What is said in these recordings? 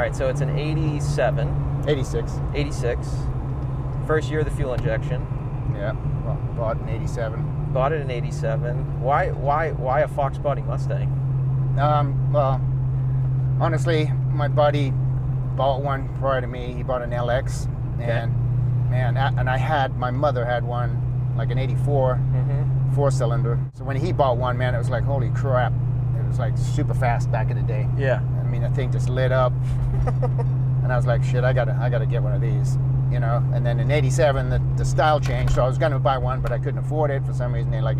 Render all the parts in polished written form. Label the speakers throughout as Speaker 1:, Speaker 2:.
Speaker 1: right, so it's an 87.
Speaker 2: 86.
Speaker 1: 86. First year of the fuel injection.
Speaker 2: Yeah, well, bought in 87.
Speaker 1: Bought it in 87. Why a Fox Body Mustang?
Speaker 2: Well, honestly, my buddy bought one prior to me. He bought an LX, and man, and my mother had one, like an 84 4-cylinder. So when he bought one, man, it was like, holy crap. It was like super fast back in the day.
Speaker 1: Yeah.
Speaker 2: I mean, the thing just lit up. And I was like, shit, I gotta get one of these, you know. And then in 87, the style changed, so I was gonna buy one, but I couldn't afford it. For some reason, they're like,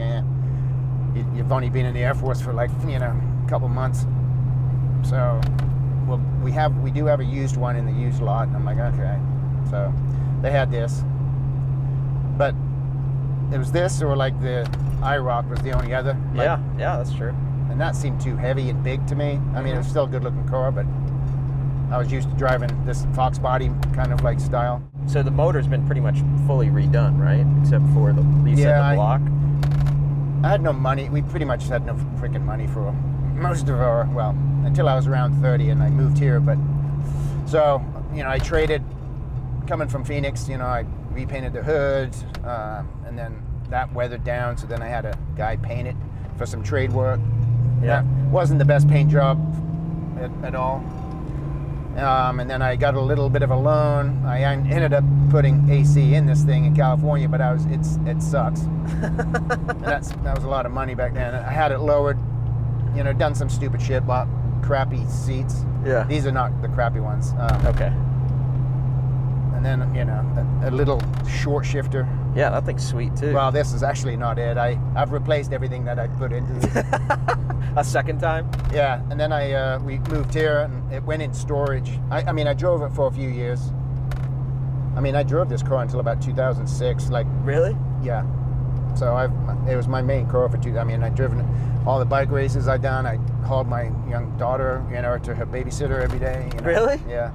Speaker 2: you've only been in the Air Force for like, you know, a couple months. So, well, we do have a used one in the used lot, and I'm like, okay. So they had this, but it was this, or like the IROC was the only other. Like,
Speaker 1: yeah, that's true.
Speaker 2: and that seemed too heavy and big to me. I mean, it was still a good-looking car, but I was used to driving this Fox Body kind of like style.
Speaker 1: So the motor's been pretty much fully redone, right? Except for the block.
Speaker 2: I had no money. We pretty much had no freaking money for most of our, well, until I was around 30 and I moved here. But so, you know, I traded coming from Phoenix. You know, I repainted the hood, and then that weathered down. So then I had a guy paint it for some trade work.
Speaker 1: Yeah,
Speaker 2: wasn't the best paint job at all. And then I got a little bit of a loan. I ended up putting AC in this thing in California, but it sucks. that was a lot of money back then. I had it lowered, you know, done some stupid shit, bought crappy seats.
Speaker 1: Yeah.
Speaker 2: These are not the crappy ones.
Speaker 1: Okay.
Speaker 2: And then, you know, a little short shifter.
Speaker 1: Yeah, that thing's sweet too.
Speaker 2: Well, this is actually not it. I've replaced everything that I put into this.
Speaker 1: A second time?
Speaker 2: Yeah, and then we moved here and it went in storage. I mean, I drove it for a few years. I mean, I drove this car until about 2006. Like,
Speaker 1: really?
Speaker 2: Yeah. So it was my main car for I mean, I'd driven all the bike races I'd done. I hauled my young daughter, you know, to her babysitter every day. You know?
Speaker 1: Really?
Speaker 2: Yeah.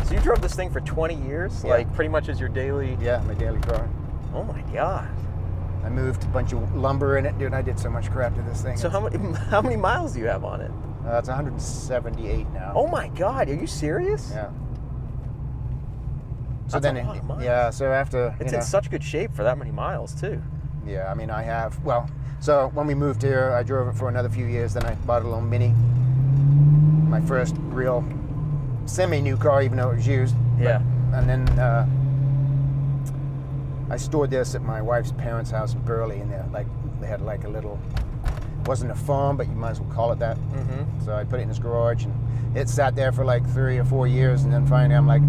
Speaker 1: So you drove this thing for 20 years?
Speaker 2: Yeah.
Speaker 1: Like pretty much as your daily?
Speaker 2: Yeah, my daily car.
Speaker 1: Oh my God.
Speaker 2: I moved a bunch of lumber in it, dude. I did so much crap to this thing.
Speaker 1: So how many miles do you have on it?
Speaker 2: It's 178 now.
Speaker 1: Oh my God, are you serious?
Speaker 2: Yeah. So
Speaker 1: That's
Speaker 2: then,
Speaker 1: a lot of miles.
Speaker 2: yeah. So after
Speaker 1: It's in such good shape for that many miles too.
Speaker 2: Yeah, I mean, I have. Well, so when we moved here, I drove it for another few years. Then I bought a little Mini. My first real semi-new car, even though it was used.
Speaker 1: Yeah.
Speaker 2: And then I stored this at my wife's parents' house in Burley, and they had like a little, wasn't a farm, but you might as well call it that.
Speaker 1: Mm-hmm.
Speaker 2: So I put it in his garage, and it sat there for like 3 or 4 years, and then finally I'm like,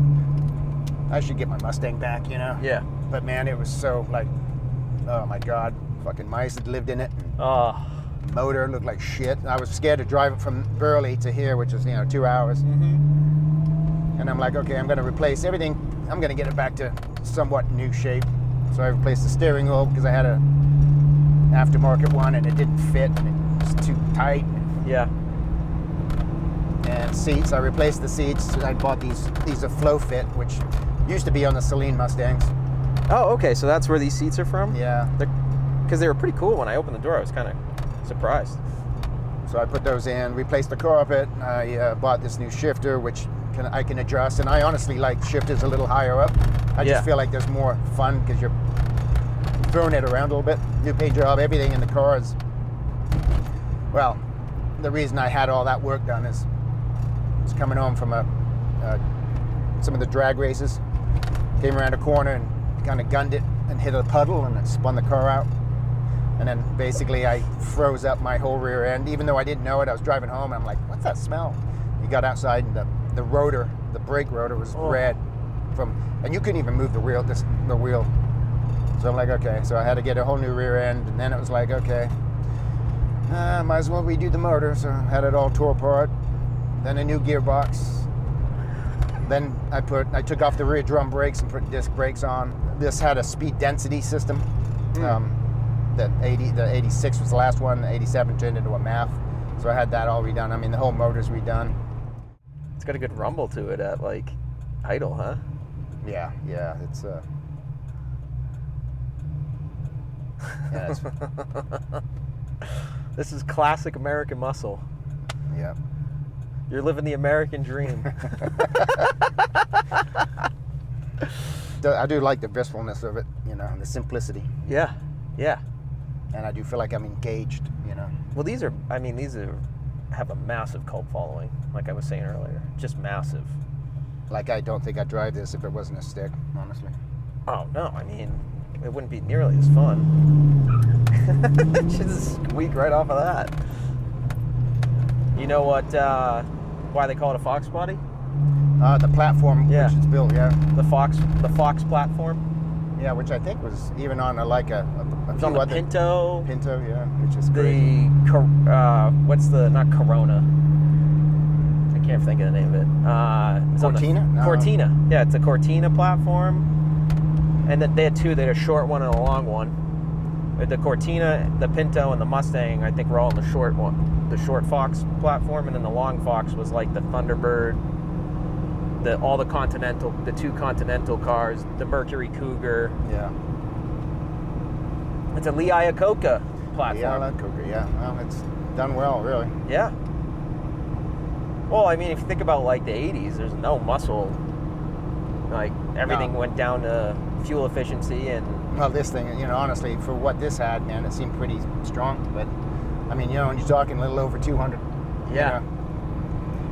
Speaker 2: I should get my Mustang back, you know?
Speaker 1: Yeah.
Speaker 2: But man, it was so like, oh my God, fucking mice had lived in it. Motor looked like shit. I was scared to drive it from Burley to here, which is, you know, 2 hours.
Speaker 1: Mm-hmm.
Speaker 2: And I'm like, okay, I'm going to replace everything. I'm going to get it back to somewhat new shape. So I replaced the steering wheel because I had a aftermarket one and it didn't fit and it was too tight.
Speaker 1: Yeah.
Speaker 2: And seats, I replaced the seats. I bought these are Flow Fit, which used to be on the Celine Mustangs.
Speaker 1: Oh, okay. So that's where these seats are from?
Speaker 2: Yeah.
Speaker 1: Because they were pretty cool when I opened the door. I was kind of surprised.
Speaker 2: So I put those in, replaced the carpet. I bought this new shifter, which I can adjust. And I honestly like shifters a little higher up. I just feel like there's more fun because you're throwing it around a little bit. New paint job, everything in the car is, well, the reason I had all that work done is coming home from some of the drag races. Came around a corner and kind of gunned it and hit a puddle and it spun the car out. And then basically I froze up my whole rear end. Even though I didn't know it, I was driving home and I'm like, what's that smell? You got outside and the rotor, the brake rotor was red and you couldn't even move the wheel. So I'm like, okay. So I had to get a whole new rear end, and then it was like, okay, might as well redo the motor. So I had it all tore apart. Then a new gearbox. Then I took off the rear drum brakes and put disc brakes on. This had a speed density system. The 86 was the last one. The 87 turned into a MAF. So I had that all redone. I mean, the whole motor's redone.
Speaker 1: It's got a good rumble to it at like idle, huh?
Speaker 2: Yeah, it's
Speaker 1: This is classic American muscle.
Speaker 2: Yeah.
Speaker 1: You're living the American dream.
Speaker 2: I do like the blissfulness of it, you know, the simplicity.
Speaker 1: Yeah, yeah.
Speaker 2: And I do feel like I'm engaged, you know.
Speaker 1: Well, these have a massive cult following, like I was saying earlier. Just massive.
Speaker 2: Like, I don't think I'd drive this if it wasn't a stick, honestly.
Speaker 1: Oh, no, I mean, it wouldn't be nearly as fun. Just squeak right off of that. You know what, why they call it a Fox body?
Speaker 2: The platform
Speaker 1: Yeah.
Speaker 2: which it's built, yeah.
Speaker 1: The Fox platform.
Speaker 2: Yeah, which I think was even on a
Speaker 1: It's
Speaker 2: few
Speaker 1: on the
Speaker 2: other...
Speaker 1: Pinto.
Speaker 2: Pinto, yeah, which is crazy.
Speaker 1: Not Corona. I can't think of the name of it. It's on the-
Speaker 2: Cortina? No.
Speaker 1: Cortina. Yeah, it's a Cortina platform. And then they had two. They had a short one and a long one. The Cortina, the Pinto, and the Mustang, I think, were all in the short one, the short Fox platform, and then the long Fox was like the Thunderbird, the two Continental cars, the Mercury Cougar.
Speaker 2: Yeah.
Speaker 1: It's a Lee Iacocca platform.
Speaker 2: Yeah, Cougar, yeah. Well, it's done well, really.
Speaker 1: Yeah. Well, I mean, if you think about like the 80s, there's no muscle. Like everything
Speaker 2: No.
Speaker 1: went down to fuel efficiency and
Speaker 2: Well, this thing, you know, honestly, for what this had, man, it seemed pretty strong. But, I mean, you know, when you're talking a little over 200.
Speaker 1: yeah.
Speaker 2: You know,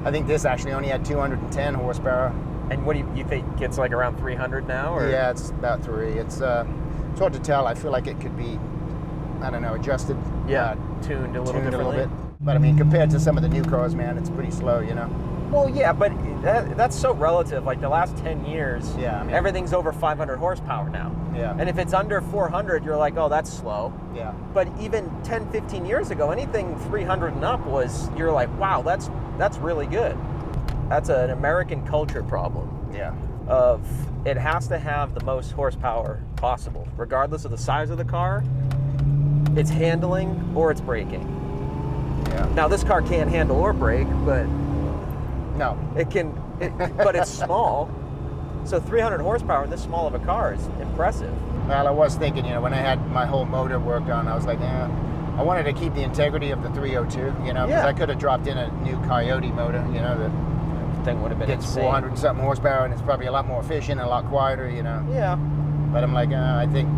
Speaker 2: I think this actually only had 210 horsepower.
Speaker 1: And what do you think it's like around 300 now? Or?
Speaker 2: Yeah, it's about 3. It's hard to tell. I feel like it could be, I don't know, adjusted.
Speaker 1: Yeah, tuned a little
Speaker 2: tuned
Speaker 1: differently.
Speaker 2: a little bit. But, I mean, compared to some of the new cars, man, it's pretty slow, you know.
Speaker 1: Well, yeah, but that's so relative. Like the last 10 years,
Speaker 2: Yeah, I mean-
Speaker 1: everything's over 500 horsepower now.
Speaker 2: Yeah.
Speaker 1: And if it's under 400, you're like, oh, that's slow.
Speaker 2: Yeah.
Speaker 1: But even 10, 15 years ago, anything 300 and up you're like, wow, that's really good. That's an American culture problem
Speaker 2: Yeah.
Speaker 1: of it has to have the most horsepower possible, regardless of the size of the car, its handling, or its braking.
Speaker 2: Yeah.
Speaker 1: Now, this car can't handle or brake, but
Speaker 2: No.
Speaker 1: but it's small. So 300 horsepower in this small of a car is impressive.
Speaker 2: Well, I was thinking, you know, when I had my whole motor worked on, I was like, yeah, I wanted to keep the integrity of the 302, you know, because
Speaker 1: Yeah.
Speaker 2: I could have dropped in a new Coyote motor, you know, that
Speaker 1: Thing would have been
Speaker 2: gets
Speaker 1: insane.
Speaker 2: 400 something horsepower and it's probably a lot more efficient and a lot quieter, you know.
Speaker 1: Yeah.
Speaker 2: But I'm like, I think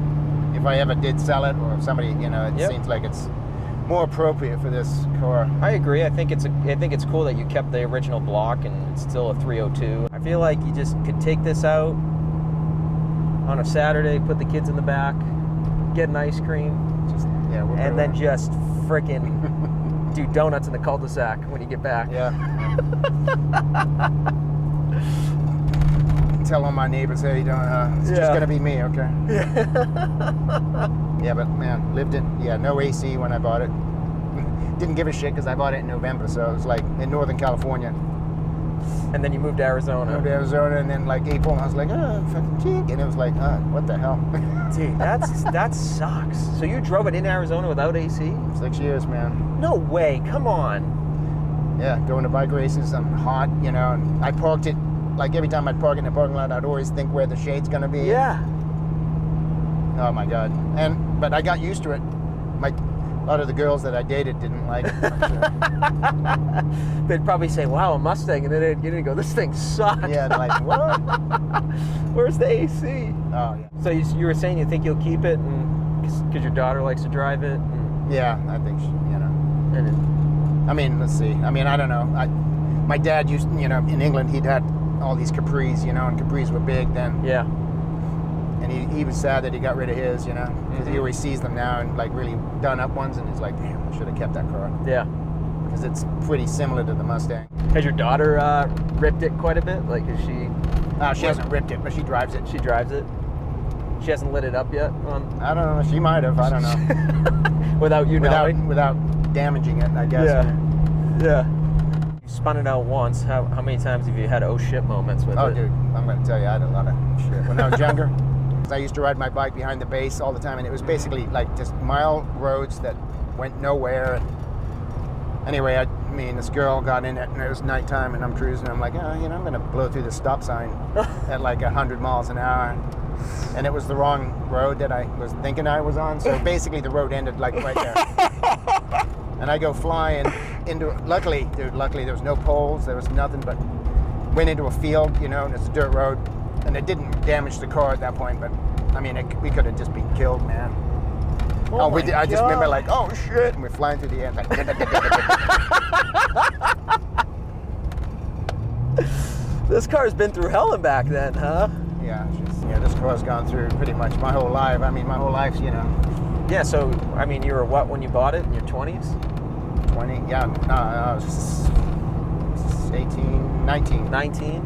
Speaker 2: if I ever did sell it, or if somebody, you know, it
Speaker 1: Yep.
Speaker 2: seems like it's more appropriate for this car.
Speaker 1: I agree. I think it's cool that you kept the original block and it's still a 302. I feel like you just could take this out on a Saturday, put the kids in the back, get an ice cream,
Speaker 2: Just, yeah, we'll
Speaker 1: and then just frickin' do donuts in the cul-de-sac when you get back.
Speaker 2: Yeah. Tell all my neighbors, hey, it's just
Speaker 1: Yeah.
Speaker 2: gonna be me, okay? Yeah, but man, lived it. Yeah, no AC when I bought it. Didn't give a shit because I bought it in November, so it was like in Northern California.
Speaker 1: And then you moved to Arizona.
Speaker 2: Moved to Arizona, and then like April, I was like, fucking cheek, and it was like, what the hell?
Speaker 1: Dude, that sucks. So you drove it in Arizona without AC?
Speaker 2: 6 years, man.
Speaker 1: No way. Come on.
Speaker 2: Yeah, going to bike races, I'm hot, you know, and I parked it, like every time I'd park in the parking lot, I'd always think where the shade's gonna be.
Speaker 1: Yeah.
Speaker 2: Oh my God. But I got used to it. A lot of the girls that I dated didn't like it.
Speaker 1: They'd probably say, wow, a Mustang, and then they'd get in and go, this thing sucks.
Speaker 2: Yeah, they're like, what?
Speaker 1: Where's the AC?
Speaker 2: Oh, yeah.
Speaker 1: So you were saying you think you'll keep it because your daughter likes to drive it?
Speaker 2: Yeah, I think, you know.
Speaker 1: And
Speaker 2: I mean, let's see. I mean, I don't know. My dad used, you know, in England, he'd had all these Capris, you know, and Capris were big then.
Speaker 1: yeah.
Speaker 2: And he was sad that he got rid of his, you know, because
Speaker 1: Mhm.
Speaker 2: he always sees them now and like really done up ones, and he's like, damn, I should have kept that car.
Speaker 1: Yeah.
Speaker 2: Because it's pretty similar to the Mustang.
Speaker 1: Has your daughter ripped it quite a bit? Like, is she
Speaker 2: Hasn't ripped it, but she drives it.
Speaker 1: she drives it? She hasn't lit it up yet
Speaker 2: I don't know. She might have. I don't know.
Speaker 1: without you knowing?
Speaker 2: Without damaging it, I guess.
Speaker 1: Yeah. Yeah. You spun it out once. How many times have you had oh shit moments with
Speaker 2: Oh,
Speaker 1: it?
Speaker 2: dude, I'm going to tell you, I had a lot of shit. When I was younger, I used to ride my bike behind the base all the time, and it was basically like just mile roads that went nowhere. And anyway, me and this girl got in it, and it was nighttime, and I'm cruising. I'm like, you know, I'm going to blow through the stop sign at like 100 miles an hour. And it was the wrong road that I was thinking I was on. So basically, the road ended like right there. And I go flying into, luckily there was no poles, there was nothing, but went into a field, you know, and it's a dirt road, and it didn't damage the car at that point, but I mean, we could have just been killed, man. I just remember like, oh shit, and we're flying through the air. Like,
Speaker 1: This car's been through hell and back then, huh?
Speaker 2: Yeah, this car's gone through pretty much my whole life. I mean, my whole life's, you know.
Speaker 1: Yeah, so, I mean, you were what when you bought it? In your 20s?
Speaker 2: 20, yeah. No, I was 18, 19.
Speaker 1: 19?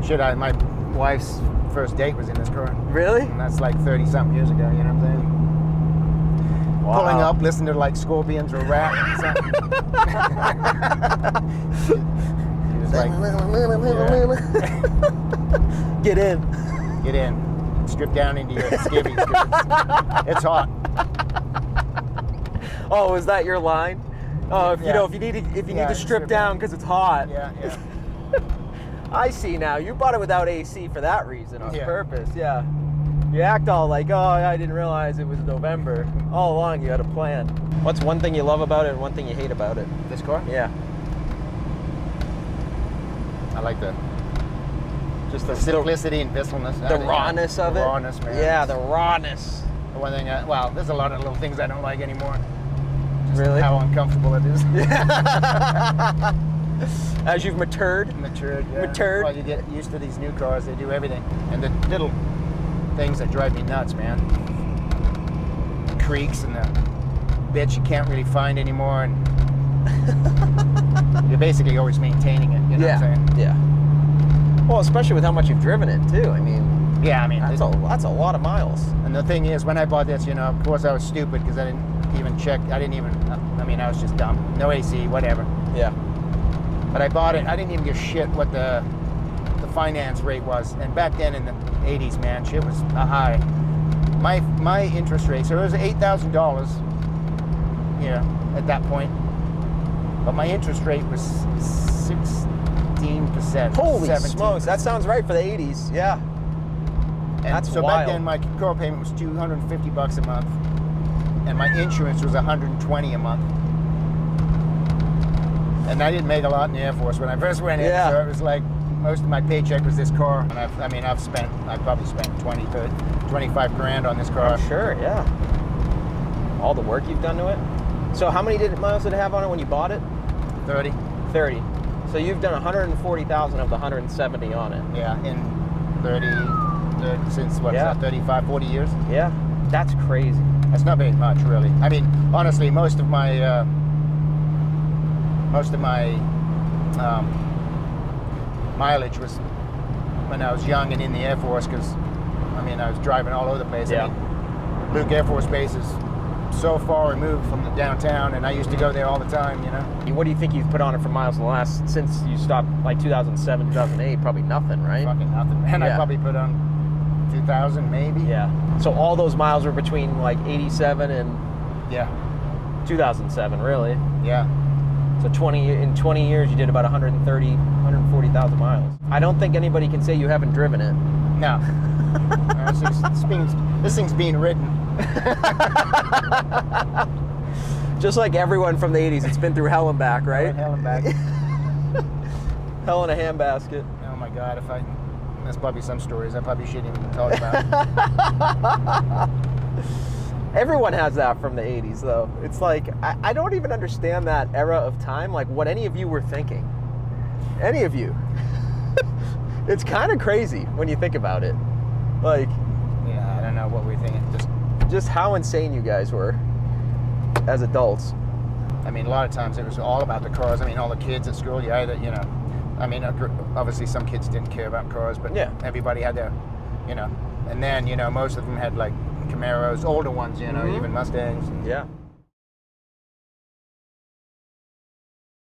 Speaker 2: Shit, my wife's first date was in this car.
Speaker 1: Really?
Speaker 2: And that's like 30-something years ago, you know what I'm saying?
Speaker 1: Wow.
Speaker 2: Pulling up, listening to like Scorpions or rap or something. He was like,
Speaker 1: Get in.
Speaker 2: Get in. Strip down into your skivvies. It's hot.
Speaker 1: Oh, is that your line? Oh, if you know, if you need to strip down because it's hot.
Speaker 2: Yeah.
Speaker 1: I see now. You bought it without AC for that reason, on
Speaker 2: Yeah.
Speaker 1: purpose. Yeah. You act all like, oh, I didn't realize it was November. All along, you had a plan. What's one thing you love about it and one thing you hate about it?
Speaker 2: This car?
Speaker 1: Yeah.
Speaker 2: I like the
Speaker 1: Just
Speaker 2: simplicity and visceralness.
Speaker 1: the rawness of it.
Speaker 2: The rawness, man.
Speaker 1: Yeah, the rawness.
Speaker 2: The one thing, well, there's a lot of little things I don't like anymore.
Speaker 1: Really?
Speaker 2: How uncomfortable it is.
Speaker 1: As you've matured.
Speaker 2: Matured, yeah.
Speaker 1: Matured.
Speaker 2: Well, you get used to these new cars, they do everything. And the little things that drive me nuts, man. The creaks and the bits you can't really find anymore. And you're basically always maintaining it, you know what I'm saying?
Speaker 1: Yeah. Well, especially with how much you've driven it, too. I mean,
Speaker 2: Yeah, I mean,
Speaker 1: that's a lot of miles.
Speaker 2: and the thing is, when I bought this, you know, of course I was stupid because I didn't even check. I was just dumb. No AC, whatever.
Speaker 1: Yeah.
Speaker 2: But I bought it. I didn't even give a shit what the finance rate was. And back then in the 80s, man, shit was a high. My interest rate, so it was $8,000, you know, at that point. But my interest rate was 16%.
Speaker 1: Holy
Speaker 2: 17%.
Speaker 1: smokes, that sounds right for the 80s. Yeah.
Speaker 2: And
Speaker 1: That's
Speaker 2: so
Speaker 1: wild.
Speaker 2: back then my car payment was $250 a month, and my insurance was $120 a month. And I didn't make a lot in the Air Force when I first went in,
Speaker 1: Yeah.
Speaker 2: so it was like most of my paycheck was this car. And I probably spent 20, 30, 25 grand on this car.
Speaker 1: I'm sure, yeah. All the work you've done to it. So how many miles did it have on it when you bought it?
Speaker 2: 30.
Speaker 1: 30. So you've done 140,000 of the 170 on it.
Speaker 2: Yeah, in 30 since what is
Speaker 1: Yeah.
Speaker 2: that, 35, 40 years?
Speaker 1: Yeah. That's crazy.
Speaker 2: That's not very much, really. I mean, honestly, most of my mileage was when I was young and in the Air Force, because I mean, I was driving all over the place.
Speaker 1: Yeah.
Speaker 2: I mean, Luke Air Force Base is so far removed from the downtown, and I used to go there all the time, you know.
Speaker 1: What do you think you've put on it for miles in the last, since you stopped like 2007, 2008? Probably nothing, right?
Speaker 2: Fucking nothing. And
Speaker 1: Yeah.
Speaker 2: I probably put on 2,000 maybe.
Speaker 1: Yeah. So all those miles were between like 87 and
Speaker 2: Yeah.
Speaker 1: 2007, really.
Speaker 2: Yeah.
Speaker 1: So in 20 years, you did about 140,000 miles. I don't think anybody can say you haven't driven it.
Speaker 2: No. This thing's being ridden.
Speaker 1: Just like everyone from the 80s, it's been through hell and back, right?
Speaker 2: Hell and back.
Speaker 1: Hell in a handbasket.
Speaker 2: Oh my God, there's probably some stories I probably shouldn't even talk about.
Speaker 1: Everyone has that from the 80s, though. It's like, I don't even understand that era of time, like what any of you were thinking. Any of you. It's kind of crazy when you think about it. Like,
Speaker 2: Yeah, I don't know what we're thinking.
Speaker 1: just how insane you guys were as adults.
Speaker 2: I mean, a lot of times it was all about the cars. I mean, all the kids at school, you either, you know, I mean, obviously some kids didn't care about cars, but
Speaker 1: Yeah.
Speaker 2: everybody had their, you know, and then, you know, most of them had like Camaros, older ones, you know,
Speaker 1: Mhm.
Speaker 2: even Mustangs.
Speaker 1: Yeah.